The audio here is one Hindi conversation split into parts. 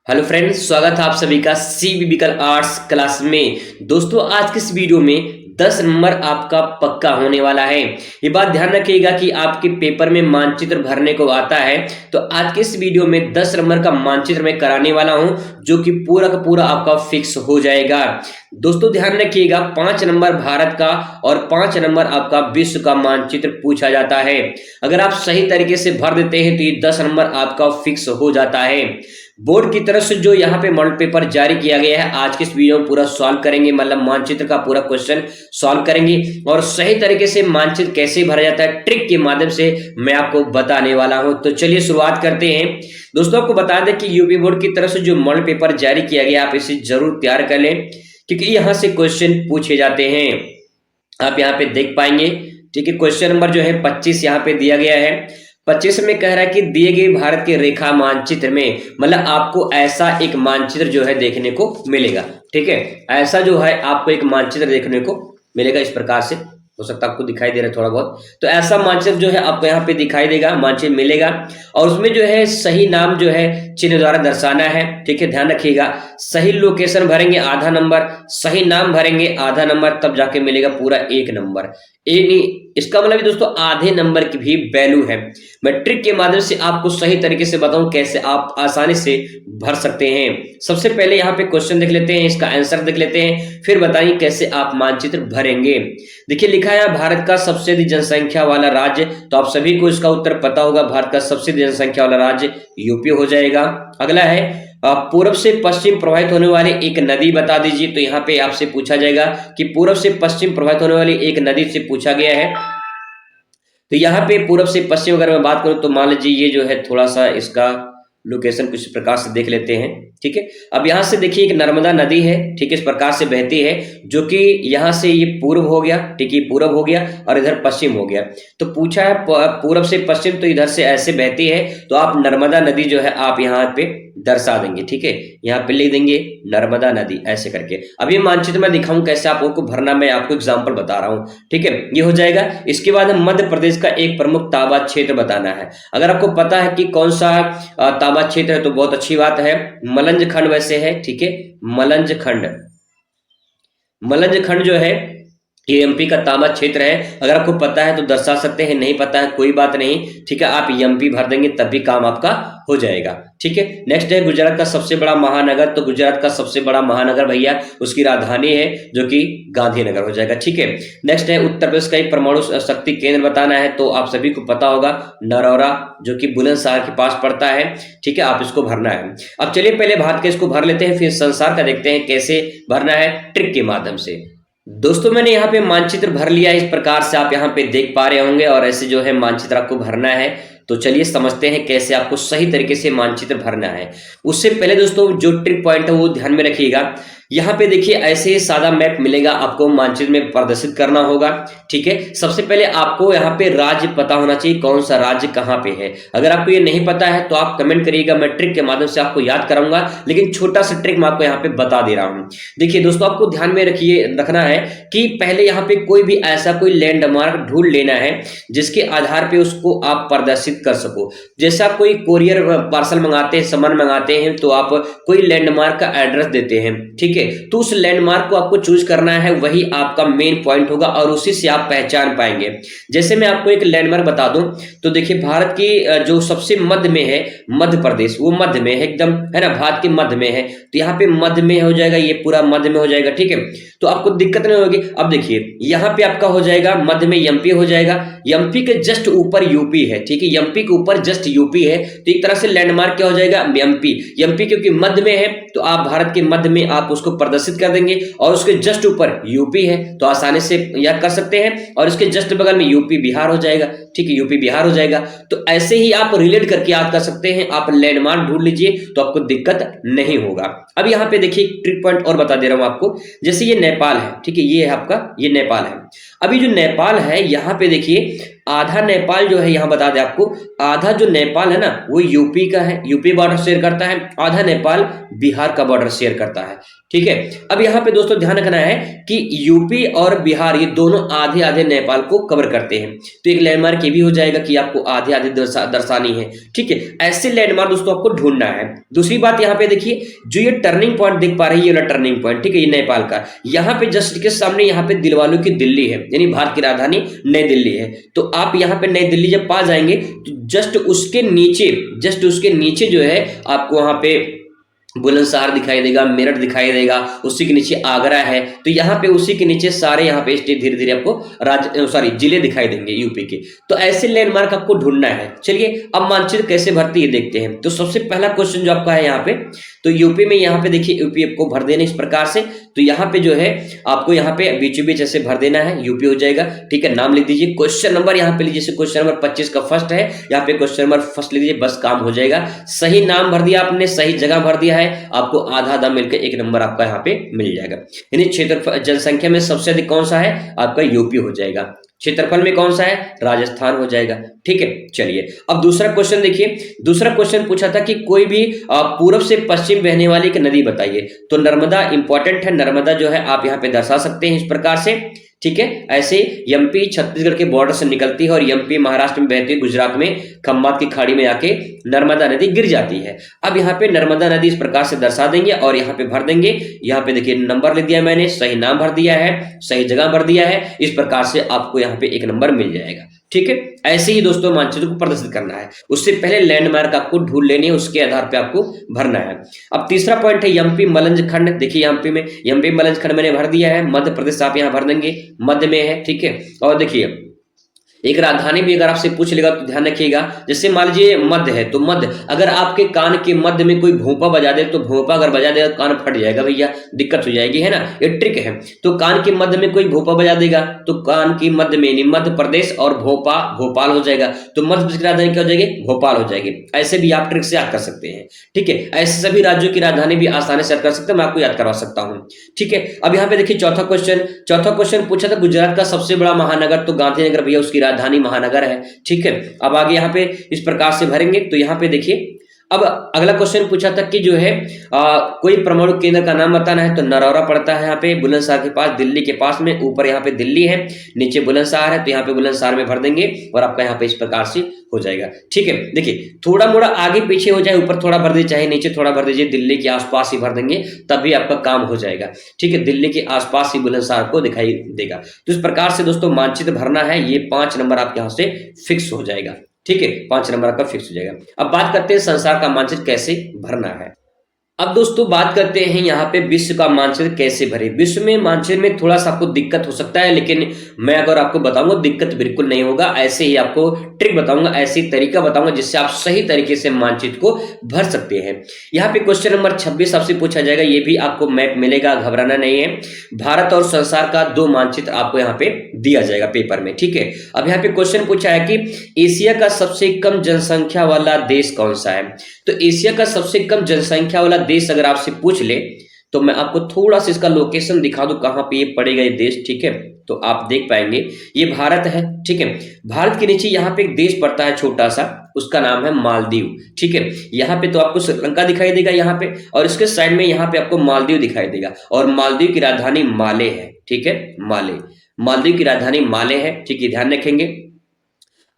हेलो फ्रेंड्स, स्वागत है आप सभी का सीबीबिकल आर्ट्स क्लास में। दोस्तों, आज के इस वीडियो में 10 नंबर आपका पक्का होने वाला है। ये बात ध्यान रखिएगा कि आपके पेपर में मानचित्र भरने को आता है, तो आज के इस वीडियो में 10 नंबर का मानचित्र मैं कराने वाला हूं, जो कि पूरा का पूरा आपका फिक्स हो जाएगा। दोस्तों ध्यान रखिएगा, 5 नंबर भारत का और 5 नंबर आपका विश्व का मानचित्र पूछा जाता है। अगर आप सही तरीके से भर देते हैं तो ये 10 नंबर आपका फिक्स हो जाता है। बोर्ड की तरफ से जो यहाँ पे मॉडल पेपर जारी किया गया है, आज के इस वीडियो में पूरा सॉल्व करेंगे, मतलब मानचित्र का पूरा क्वेश्चन सॉल्व करेंगे और सही तरीके से मानचित्र कैसे भरा जाता है ट्रिक के माध्यम से मैं आपको बताने वाला हूं। तो चलिए शुरुआत करते हैं। दोस्तों, आपको बता दें कि यूपी बोर्ड की तरफ से जो मॉडल पेपर जारी किया गया, आप इसे जरूर तैयार कर लें, क्योंकि यहाँ से क्वेश्चन पूछे जाते हैं। आप यहाँ पे देख पाएंगे, ठीक है। क्वेश्चन नंबर जो है 25 यहाँ पे दिया गया है। 25 में कह रहा है कि दिए गए भारत के रेखा मानचित्र में, मतलब आपको ऐसा एक मानचित्र जो है देखने को मिलेगा, ठीक है। ऐसा जो है आपको एक मानचित्र देखने को मिलेगा, इस प्रकार से हो सकता है आपको दिखाई दे रहा है थोड़ा बहुत। तो ऐसा मानचित्र जो है आपको यहाँ पे दिखाई देगा, मानचित्र मिलेगा, और उसमें जो है सही नाम जो है चिन्ह द्वारा दर्शाना है, ठीक है। ध्यान रखिएगा, सही लोकेशन भरेंगे आधा नंबर, सही नाम भरेंगे आधा नंबर, तब जाके मिलेगा पूरा 1 नंबर। एक नहीं, इसका मतलब दोस्तों आधे नंबर की भी वैल्यू है। मैं ट्रिक के माध्यम से आपको सही तरीके से बताऊं कैसे आप आसानी से भर सकते हैं। सबसे पहले यहाँ पे क्वेश्चन देख लेते हैं, इसका आंसर देख लेते हैं, फिर बताइए कैसे आप मानचित्र भरेंगे। देखिए, लिखा है भारत का सबसे अधिक जनसंख्या वाला राज्य, तो आप सभी को इसका उत्तर पता होगा। भारत का सबसे अधिक जनसंख्या वाला राज्य यूपी हो जाएगा। अगला है पूर्व से पश्चिम प्रवाहित होने वाली एक नदी बता दीजिए। तो यहाँ पे आपसे पूछा जाएगा कि पूर्व से पश्चिम प्रवाहित होने वाली एक नदी से पूछा गया है। तो यहाँ पे पूर्व से पश्चिम अगर मैं बात करूं तो मान लीजिए ये जो है थोड़ा सा इसका लोकेशन कुछ प्रकार से देख लेते हैं, ठीक है। अब यहाँ से देखिए एक नर्मदा नदी है, ठीक है, इस प्रकार से बहती है, जो कि यहाँ से ये पूर्व हो गया, ठीक है, पूर्व हो गया और इधर पश्चिम हो गया। तो पूछा है पूर्व से पश्चिम, तो इधर से ऐसे बहती है, तो आप नर्मदा नदी जो है आप यहाँ पे दर्शा देंगे, ठीक है। यहाँ पे लिख देंगे नर्मदा नदी ऐसे करके। अब ये मानचित्र मैं दिखाऊं कैसे आपको भरना, मैं आपको एग्जांपल बता रहा हूँ, ठीक है। ये हो जाएगा। इसके बाद मध्य प्रदेश का एक प्रमुख ताबा क्षेत्र बताना है। अगर आपको पता है कि कौन सा ताबा क्षेत्र है तो बहुत अच्छी बात है। मलंज खंड वैसे है, ठीक है, मलंज खंड। मलंज खंड जो है ये एमपी का ताबा क्षेत्र है। अगर आपको पता है तो दर्शा सकते हैं, नहीं पता है कोई बात नहीं, ठीक है, आप एमपी भर देंगे तब भी काम आपका हो जाएगा, ठीक है। नेक्स्ट है गुजरात का सबसे बड़ा महानगर। तो गुजरात का सबसे बड़ा महानगर भैया उसकी राजधानी है, जो कि गांधीनगर हो जाएगा, ठीक है। नेक्स्ट है उत्तर प्रदेश का एक परमाणु शक्ति केंद्र बताना है। तो आप सभी को पता होगा नरौरा, जो कि बुलंदशहर के पास पड़ता है, ठीक है, आप इसको भरना है। अब चलिए पहले भारत के इसको भर लेते हैं, फिर संसार का देखते हैं कैसे भरना है ट्रिक के माध्यम से। दोस्तों, मैंने यहाँ पे मानचित्र भर लिया है, इस प्रकार से आप यहाँ पे देख पा रहे होंगे, और ऐसे जो है मानचित्र आपको भरना है। तो चलिए समझते हैं कैसे आपको सही तरीके से मानचित्र भरना है। उससे पहले दोस्तों जो ट्रिक पॉइंट है वो ध्यान में रखिएगा। यहाँ पे देखिए ऐसे ही सादा मैप मिलेगा, आपको मानचित्र में प्रदर्शित करना होगा, ठीक है। सबसे पहले आपको यहाँ पे राज्य पता होना चाहिए, कौन सा राज्य कहाँ पे है। अगर आपको ये नहीं पता है तो आप कमेंट करिएगा, मैं ट्रिक के माध्यम से आपको याद कराऊंगा, लेकिन छोटा सा ट्रिक मैं आपको यहाँ पे बता दे रहा हूँ। देखिए दोस्तों, आपको ध्यान में रखना है कि पहले यहाँ पे कोई भी ऐसा कोई लैंडमार्क ढूंढ लेना है जिसके आधार पे उसको आप प्रदर्शित कर सको। जैसे आप कोई कोरियर पार्सल मंगाते हैं, सामान मंगाते हैं, तो आप कोई लैंडमार्क का एड्रेस देते हैं, ठीक है। तो उस लैंडमार्क को आपको चूज करना है, वही आपका मेन पॉइंट होगा और उसी से आप पहचान पाएंगे। जैसे मैं आपको एक लैंडमार्क बता दूं, तो देखिए भारत की जो सबसे मध्य में है मध्य प्रदेश, वो मध्य में है एकदम, है ना, भारत के मध्य में है। तो यहाँ पे मध्य में हो जाएगा, ये पूरा मध्य में हो जाएगा, ठीक है। तो आपको दिक्कत नहीं होगी। अब देखिए यहाँ पे आपका हो जाएगा मध्य में एमपी हो जाएगा, एमपी के जस्ट ऊपर यूपी है, ठीक है, एमपी के ऊपर जस्ट यूपी है। तो एक तरह से लैंडमार्क क्या हो जाएगा, एमपी। एमपी क्योंकि मध्य में है तो आप भारत के मध्य में आप उसको प्रदर्शित कर देंगे, और उसके जस्ट ऊपर यूपी है तो आसानी से याद कर सकते हैं, और इसके जस्ट बगल में यूपी बिहार हो जाएगा, ठीक है, यूपी बिहार हो जाएगा। तो ऐसे ही आप रिलेट करके याद कर सकते हैं। आप लैंडमार्क ढूंढ लीजिए तो आपको दिक्कत नहीं होगा। अब यहाँ पे देखिए ट्रिक पॉइंट और बता दे रहा हूं आपको। जैसे ये नेपाल है, ठीक है, ये है आपका, ये नेपाल है। अभी जो नेपाल है यहाँ पे देखिए आधा नेपाल जो है, यहाँ बता दें आपको, आधा जो नेपाल है ना वो यूपी का है, यूपी बॉर्डर शेयर करता है, आधा नेपाल बिहार का बॉर्डर शेयर करता है। ठीक है, अब यहाँ पे दोस्तों ध्यान रखना है कि यूपी और बिहार ये दोनों आधे आधे नेपाल को कवर करते हैं। तो एक लैंडमार्क ये भी हो जाएगा कि आपको आधे आधे दर्शानी है। ठीक है, ऐसे लैंडमार्क दोस्तों आपको ढूंढना है। दूसरी बात यहाँ पे देखिए, जो ये टर्निंग पॉइंट देख पा रही है, ये वाला टर्निंग पॉइंट, ठीक है, ये नेपाल का, यहाँ पे जस्ट के सामने यहाँ पे दिलवालों की दिल्ली है, यानी भारत की राजधानी नई दिल्ली है। तो आप यहाँ पे नई दिल्ली जब पा जाएंगे तो जस्ट उसके नीचे जो है आपको वहां पे बुलंदशहर दिखाई देगा, मेरठ दिखाई देगा, उसी के नीचे आगरा है। तो यहाँ पे उसी के नीचे सारे यहाँ पे स्टेट धीरे धीरे आपको जिले दिखाई देंगे यूपी के। तो ऐसे लैंडमार्क आपको ढूंढना है। चलिए अब मानचित्र कैसे भरते हैं देखते हैं। तो सबसे पहला क्वेश्चन जो आपका है यहाँ पे, तो यूपी में यहाँ पे देखिए यूपी आपको भर देना इस प्रकार से। तो यहाँ पे जो है आपको यहाँ पे बीचों बीच ऐसे भर देना है, यूपी हो जाएगा। ठीक है, नाम लिख दीजिए, क्वेश्चन नंबर यहाँ पे लीजिए, क्वेश्चन नंबर 25 का फर्स्ट है, यहाँ पे क्वेश्चन नंबर फर्स्ट लिख दीजिए, बस काम हो जाएगा। सही नाम भर दिया आपने, सही जगह भर दिया है, आपको आधा आधा मिलकर एक नंबर आपका यहाँ पे मिल जाएगा। यानी क्षेत्रफल जनसंख्या में सबसे अधिक कौन सा है, आपका यूपी हो जाएगा। क्षेत्रफल में कौन सा है, राजस्थान हो जाएगा। ठीक है, चलिए अब दूसरा क्वेश्चन देखिए। दूसरा क्वेश्चन पूछा था कि कोई भी पूर्व से पश्चिम बहने वाली एक नदी बताइए। तो नर्मदा इंपॉर्टेंट है, नर्मदा जो है आप यहाँ पे दर्शा सकते हैं इस प्रकार से। ठीक है, ऐसे एमपी छत्तीसगढ़ के बॉर्डर से निकलती है और एमपी महाराष्ट्र में बहती है, गुजरात में खंबात की खाड़ी में आके नर्मदा नदी गिर जाती है। अब यहाँ पे नर्मदा नदी इस प्रकार से दर्शा देंगे और यहाँ पे भर देंगे। यहाँ पे देखिए नंबर लिख दिया मैंने, सही नाम भर दिया है, सही जगह भर दिया है, इस प्रकार से आपको यहाँ पे एक नंबर मिल जाएगा। ठीक है, ऐसे ही दोस्तों मानचित्र को प्रदर्शित करना है। उससे पहले लैंडमार्क आपको ढूंढ लेनी है, उसके आधार पे आपको भरना है। अब तीसरा पॉइंट है एमपी मलंज खंड। देखिए एमपी मलंज खंड मैंने भर दिया है, मध्य प्रदेश आप यहाँ भर देंगे, मध्य में है। ठीक है, और देखिए एक राजधानी भी अगर आपसे पूछ लेगा तो ध्यान रखिएगा, जैसे मान लीजिए मध्य है तो मध्य, अगर आपके कान के मध्य में कोई भोंपा बजा दे तो भोंपा अगर बजा देगा कान फट जाएगा भैया, दिक्कत हो जाएगी, है ना, ये ट्रिक है। तो कान के मध्य में कोई भोंपा बजा देगा तो कान के मध्य में मध्य प्रदेश और भोपा भोपाल हो जाएगा। तो मध्य प्रदेश की राजधानी क्या हो जाएगी, भोपाल हो जाएगी। ऐसे भी आप ट्रिक से याद कर सकते हैं। ठीक है, ऐसे सभी राज्यों की राजधानी भी आसानी से याद कर सकते हैं, मैं आपको याद करवा सकता हूँ। ठीक है, अब यहाँ पे देखिए चौथा क्वेश्चन पूछा था गुजरात का सबसे बड़ा महानगर, तो गांधीनगर भैया उसकी राजधानी महानगर है। ठीक है, अब आगे यहाँ पे इस प्रकार से भरेंगे। तो यहाँ पे देखिए अब अगला क्वेश्चन पूछा था कि जो है कोई परमाणु केंद्र का नाम बताना है। तो नरौरा पड़ता है यहाँ पे बुलंदशहर के पास, दिल्ली के पास में, ऊपर यहाँ पे दिल्ली है, नीचे बुलंदशहर है। तो यहाँ पे बुलंदशहर में भर देंगे और आपका यहाँ पे इस प्रकार से हो जाएगा। ठीक है, देखिए थोड़ा मोड़ा आगे पीछे हो जाए, ऊपर थोड़ा भर दीजिए चाहे नीचे थोड़ा भर दीजिए, दिल्ली के आसपास ही भर देंगे तब भी आपका काम हो जाएगा। ठीक है, दिल्ली के आसपास ही बुलंदशहर को दिखाई देगा। तो इस प्रकार से दोस्तों मानचित्र भरना है, ये 5 नंबर आपके यहाँ से फिक्स हो जाएगा। ठीक है, 5 नंबर आपका फिक्स हो जाएगा। अब बात करते हैं संसार का मानचित्र कैसे भरना है। अब दोस्तों बात करते हैं यहाँ पे विश्व का मानचित्र कैसे भरे। विश्व में मानचित्र में थोड़ा सा आपको दिक्कत हो सकता है, लेकिन मैं अगर आपको बताऊंगा दिक्कत बिल्कुल नहीं होगा। ऐसे ही आपको ट्रिक बताऊंगा, ऐसे ही तरीका बताऊंगा जिससे आप सही तरीके से मानचित्र को भर सकते हैं। यहाँ पे क्वेश्चन नंबर 26 आपसे पूछा जाएगा, ये भी आपको मैप मिलेगा, घबराना नहीं है। भारत और संसार का 2 मानचित्र आपको यहाँ पे दिया जाएगा पेपर में। ठीक है, अब यहाँ पे क्वेश्चन पूछा है कि एशिया का सबसे कम जनसंख्या वाला देश कौन सा है। तो एशिया का सबसे कम जनसंख्या वाला देश अगर आपसे पूछ ले तो मैं आपको थोड़ा सा इसका लोकेशन दिखा दूं कहां पे ये पड़ेगा ये देश। ठीक है, तो आप देख पाएंगे ये भारत है। ठीक है, भारत के नीचे यहाँ पे एक देश पड़ता है छोटा सा, उसका नाम है मालदीव। ठीक है, यहाँ पे तो आपको श्रीलंका दिखाई देगा यहाँ पे, और इसके साइड में यहाँ पे आपको मालदीव दिखाई देगा, और मालदीव की राजधानी माले है। ठीक है, मालदीव की राजधानी माले है। ठीक है, ध्यान रखेंगे।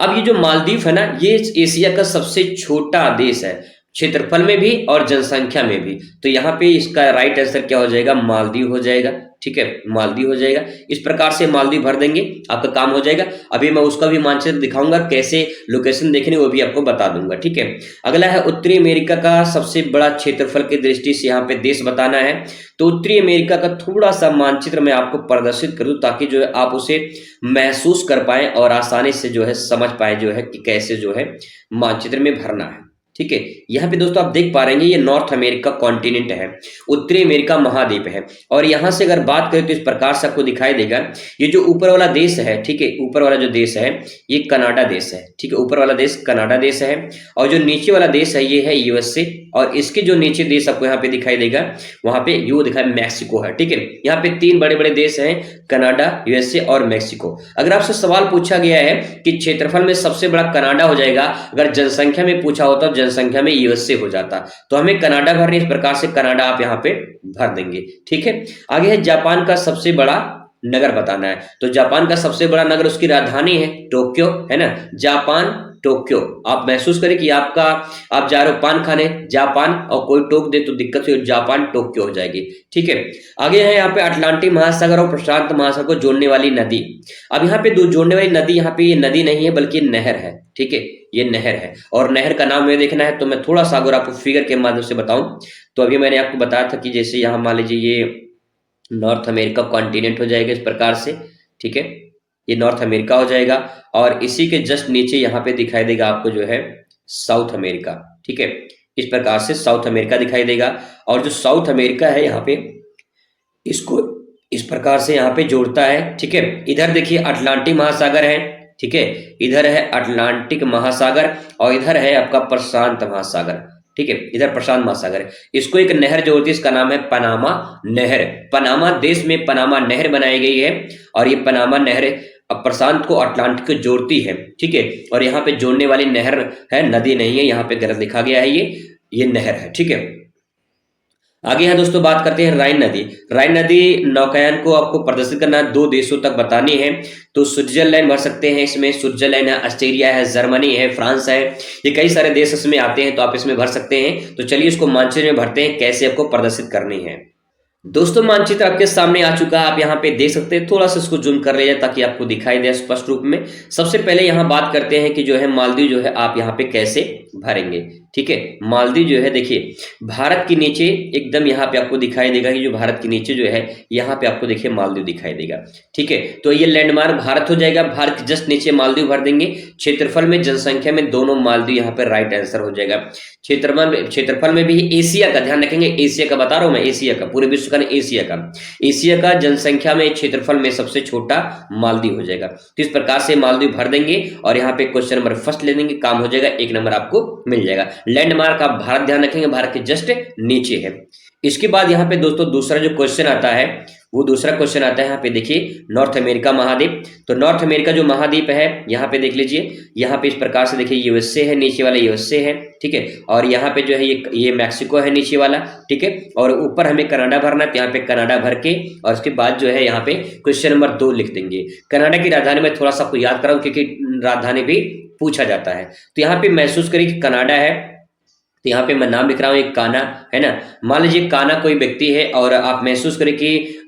अब ये जो मालदीव है ना, ये एशिया का सबसे छोटा देश है, क्षेत्रफल में भी और जनसंख्या में भी। तो यहाँ पे इसका राइट आंसर क्या हो जाएगा, मालदीव हो जाएगा। ठीक है, मालदीव हो जाएगा। इस प्रकार से मालदीव भर देंगे, आपका काम हो जाएगा। अभी मैं उसका भी मानचित्र दिखाऊंगा, कैसे लोकेशन देखने वो भी आपको बता दूंगा। ठीक है, अगला है उत्तरी अमेरिका का सबसे बड़ा क्षेत्रफल की दृष्टि से यहाँ पे देश बताना है। तो उत्तरी अमेरिका का थोड़ा सा मानचित्र मैं आपको प्रदर्शित कर दूं ताकि जो है आप उसे महसूस कर पाए और आसानी से जो है समझ पाए जो है कि कैसे जो है मानचित्र में भरना है। ठीक है। यहाँ पे दोस्तों आप देख पा रहे हैं ये नॉर्थ अमेरिका कॉन्टिनेंट है, उत्तरी अमेरिका महाद्वीप है। और यहाँ से अगर बात करें तो इस प्रकार से आपको दिखाई देगा, ये जो ऊपर वाला देश है, ठीक है, ऊपर वाला जो देश है ये कनाडा देश है, ठीक है, ऊपर वाला देश कनाडा देश है। और जो नीचे वाला देश है ये है यूएसए, और इसके जो नीचे देश आपको यहाँ पे दिखाई देगा वहां पे यू दिखाई मैक्सिको है, ठीक है। यहाँ पे तीन बड़े बड़े देश हैं, कनाडा, यूएसए और मैक्सिको। अगर आपसे सवाल पूछा गया है कि क्षेत्रफल में सबसे बड़ा कनाडा हो जाएगा, अगर जनसंख्या में पूछा होता तो जनसंख्या में यूएसए हो जाता, तो हमें कनाडा भरने, इस प्रकार से कनाडा आप यहाँ पे भर देंगे, ठीक है। आगे है जापान का सबसे बड़ा नगर बताना है, तो जापान का सबसे बड़ा नगर, उसकी राजधानी है टोक्यो, है ना, जापान टोक्यो। आप महसूस करें कि आप जा रहे हो पान खाने जापान और कोई टोक दे तो दिक्कत हो, जापान टोक्यो हो जाएगी, ठीक है। आगे है यहाँ पे अटलांटिक महासागर और प्रशांत महासागर को जोड़ने वाली नदी। अब यहाँ पे दो जोड़ने वाली नदी, यहाँ पे ये नदी नहीं है बल्कि नहर है, ठीक है, ये नहर है। और नहर का नाम में देखना है तो मैं थोड़ा सा अगर आपको फिगर के माध्यम से बताऊं, तो अभी मैंने आपको बताया था कि जैसे यहाँ मान लीजिए ये नॉर्थ अमेरिका कॉन्टिनेंट हो जाएगा इस प्रकार से, ठीक है, ये नॉर्थ अमेरिका हो जाएगा। और इसी के जस्ट नीचे यहाँ पे दिखाई देगा आपको जो है साउथ अमेरिका, ठीक है, इस प्रकार से साउथ अमेरिका दिखाई देगा। और जो साउथ अमेरिका है यहाँ पे इसको इस प्रकार से यहाँ पे जोड़ता है, ठीक है। इधर देखिए अटलांटिक महासागर है, ठीक है, इधर है अटलांटिक महासागर और इधर है आपका प्रशांत महासागर, ठीक है, इधर प्रशांत महासागर है। इसको एक नहर जोड़ती है, इसका नाम है पनामा नहर। पनामा देश में पनामा नहर बनाई गई है और ये पनामा नहर प्रशांत को अटलांटिक को जोड़ती है, ठीक है। और यहाँ पे जोड़ने वाली नहर है, नदी नहीं है, यहाँ पे गलत लिखा गया है, ये नहर है, ठीक है। आगे है दोस्तों बात करते हैं राइन नदी। राइन नदी नौकायन को आपको प्रदर्शित करना है, दो देशों तक बतानी है, तो स्विट्जरलैंड भर सकते हैं इसमें, स्विट्जरलैंड है, ऑस्ट्रेलिया है, जर्मनी है, फ्रांस है, ये कई सारे देश इसमें आते हैं, तो आप इसमें भर सकते हैं। तो चलिए इसको मानचित्र में भरते हैं, कैसे आपको प्रदर्शित करनी है। दोस्तों मानचित्र आपके सामने आ चुका है, आप यहाँ पे देख सकते हैं, थोड़ा सा इसको जूम कर लीजिए ताकि आपको दिखाई दे स्पष्ट रूप में। सबसे पहले यहाँ बात करते हैं कि जो है मालदीव जो है आप यहाँ पे कैसे भरेंगे, ठीक है। मालदीव जो है देखिए भारत के नीचे एकदम यहाँ पे आपको दिखाई देगा कि जो भारत के नीचे जो है यहाँ पे आपको देखिए मालदीव दिखाई देगा, ठीक है। तो ये लैंडमार्क भारत हो जाएगा, भारत के जस्ट नीचे मालदीव भर देंगे। क्षेत्रफल में जनसंख्या में दोनों मालदीव यहाँ पे राइट आंसर हो जाएगा। क्षेत्रफल में भी एशिया का ध्यान रखेंगे, एशिया का बता रहा हूं मैं, एशिया का, पूरे विश्व का नहीं, एशिया का जनसंख्या में क्षेत्रफल में सबसे छोटा मालदीव हो जाएगा। तो इस प्रकार से मालदीव भर देंगे और यहाँ पे क्वेश्चन नंबर फर्स्ट ले देंगे, काम हो जाएगा, 1 नंबर आपको मिल जाएगा। लैंडमार्क आप भारत ध्यान रखेंगे, भारत के जस्ट नीचे है। इसके बाद यहाँ पे दोस्तों दूसरा जो क्वेश्चन आता है वो दूसरा क्वेश्चन आता है यहाँ पे देखिए नॉर्थ अमेरिका महाद्वीप। तो नॉर्थ अमेरिका जो महाद्वीप है यहाँ पे देख लीजिए, यहाँ पे इस प्रकार से देखिए यूएसए है, नीचे वाला यूएसए है, ठीक है। और यहाँ पे जो है ये मैक्सिको है नीचे वाला, ठीक है। और ऊपर हमें कनाडा भरना है, तो यहाँ पे कनाडा भर के और उसके बाद जो है यहाँ पे क्वेश्चन नंबर 2 लिख देंगे। कनाडा की राजधानी में थोड़ा सा आपको याद कराऊं क्योंकि राजधानी भी पूछा जाता है। तो यहाँ पे महसूस करिए कि कनाडा है, तो यहाँ पे मैं नाम लिख रहा हूँ, एक काना है ना। मान लीजिए काना कोई व्यक्ति है और आप महसूस करें कि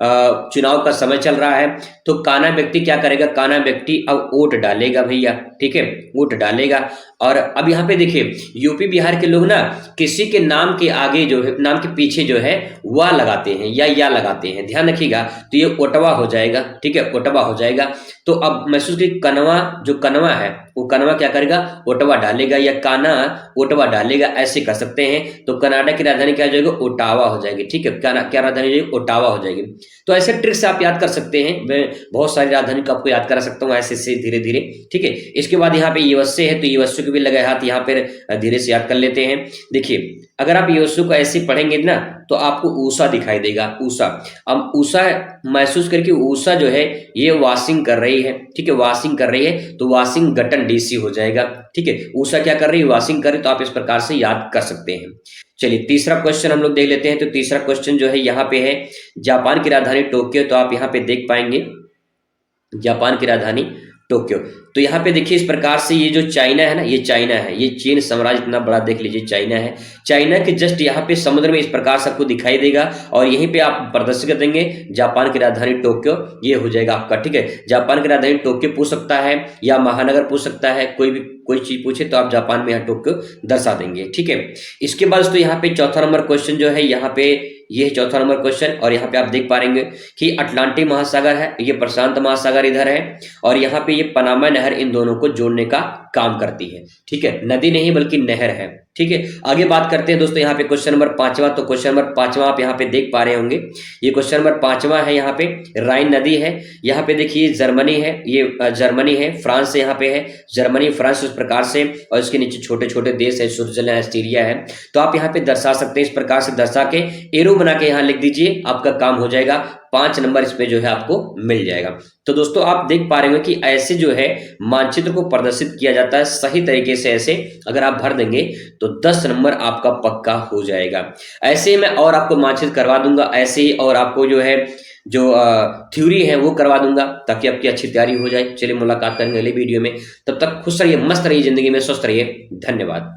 चुनाव का समय चल रहा है, तो काना व्यक्ति क्या करेगा, काना व्यक्ति अब वोट डालेगा भैया, ठीक है, वोट डालेगा। और अब यहाँ पे देखिए यूपी बिहार के लोग ना किसी के नाम के आगे जो है, नाम के पीछे जो है वाह लगाते हैं या लगाते हैं, ध्यान रखिएगा। तो ये ओटवा हो जाएगा, ठीक है, ओटवा हो जाएगा। तो अब महसूस की कनवा, जो कनवा है वो कनवा क्या करेगा, ओटवा डालेगा, या काना ओटवा डालेगा, ऐसे कर सकते हैं। तो कनाडा की राजधानी क्या हो जाएगी, ओटावा हो जाएगी, ठीक है, क्या राजधानी हो जाएगी, ओटावा हो जाएगी। तो ऐसे ट्रिक से आप याद कर सकते हैं, मैं बहुत सारी राजधानी को आपको याद करा सकता हूँ ऐसे से धीरे धीरे, ठीक है। इसके बाद यहाँ पे यूएसए है, तो यूएसए को भी लगाए हाथ, यहाँ पे धीरे से याद कर लेते हैं। देखिए अगर आप यूएसए को ऐसे पढ़ेंगे ना तो आपको ऊषा दिखाई देगा, ऊषा। अब ऊषा महसूस करके ऊषा जो है ये वॉशिंग कर रही है, ठीक है, वॉशिंग कर रही है, तो वाशिंगटन डीसी हो जाएगा, ठीक है। ऊषा क्या कर रही है, वॉशिंग कर रही है, तो आप इस प्रकार से याद कर सकते हैं। चलिए तीसरा क्वेश्चन हम लोग देख लेते हैं। तो तीसरा क्वेश्चन जो है यहाँ पे है जापान की राजधानी टोक्यो। तो आप यहाँ पे देख पाएंगे जापान की राजधानी टोक्यो। तो यहाँ पे देखिए इस प्रकार से ये जो चाइना है ना, ये चाइना है, ये चीन साम्राज्य इतना बड़ा देख लीजिए चाइना है। चाइना के जस्ट यहाँ पे समुद्र में इस प्रकार से आपको दिखाई देगा और यहीं पे आप प्रदर्शित कर देंगे जापान की राजधानी टोक्यो, ये हो जाएगा आपका, ठीक है। जापान की राजधानी टोक्यो पूछ सकता है या महानगर पूछ सकता है, कोई चीज पूछे तो आप जापान में यहाँ टोक्यो दर्शा देंगे, ठीक है। इसके बाद तो यहाँ पे चौथा नंबर क्वेश्चन जो है यहाँ पे ये चौथा नंबर क्वेश्चन, और यहाँ पे आप देख पा रहेंगे कि अटलांटिक महासागर है, ये प्रशांत महासागर इधर है, और यहाँ पे ये पनामा नहर नहर इन दोनों को जोड़ने का काम करती है। ठीक है, नदी नहीं बल्कि नहर है। ठीक है, आगे बात करते हैं दोस्तों यहाँ पे क्वेश्चन नंबर 5वां। तो क्वेश्चन नंबर 5वां आप यहाँ पे देख पा रहे होंगे, ये क्वेश्चन नंबर 5वां है। यहाँ पे राइन नदी है, यहाँ पे देखिए जर्मनी है, ये जर्मनी है, फ्रांस यहाँ पे है, जर्मनी फ्रांस उस प्रकार से, और इसके नीचे छोटे छोटे देश है, स्विट्जरलैंड ऑस्ट्रेलिया है। तो आप यहाँ पे दर्शा सकते हैं, इस प्रकार से दर्शा के एरो बना के यहाँ लिख दीजिए, आपका काम हो जाएगा। 5 नंबर इसमें जो है आपको मिल जाएगा। तो दोस्तों आप देख पा रहे हो कि ऐसे जो है मानचित्र को प्रदर्शित किया जाता है सही तरीके से। ऐसे अगर आप भर देंगे तो 10 नंबर आपका पक्का हो जाएगा। ऐसे ही मैं और आपको मानचित्र करवा दूंगा, ऐसे ही और आपको जो है जो थ्योरी है वो करवा दूंगा, ताकि आपकी अच्छी तैयारी हो जाए। चलिए मुलाकात करेंगे अगले वीडियो में, तब तक खुश रहिए, मस्त रहिए, जिंदगी में स्वस्थ रहिए। धन्यवाद।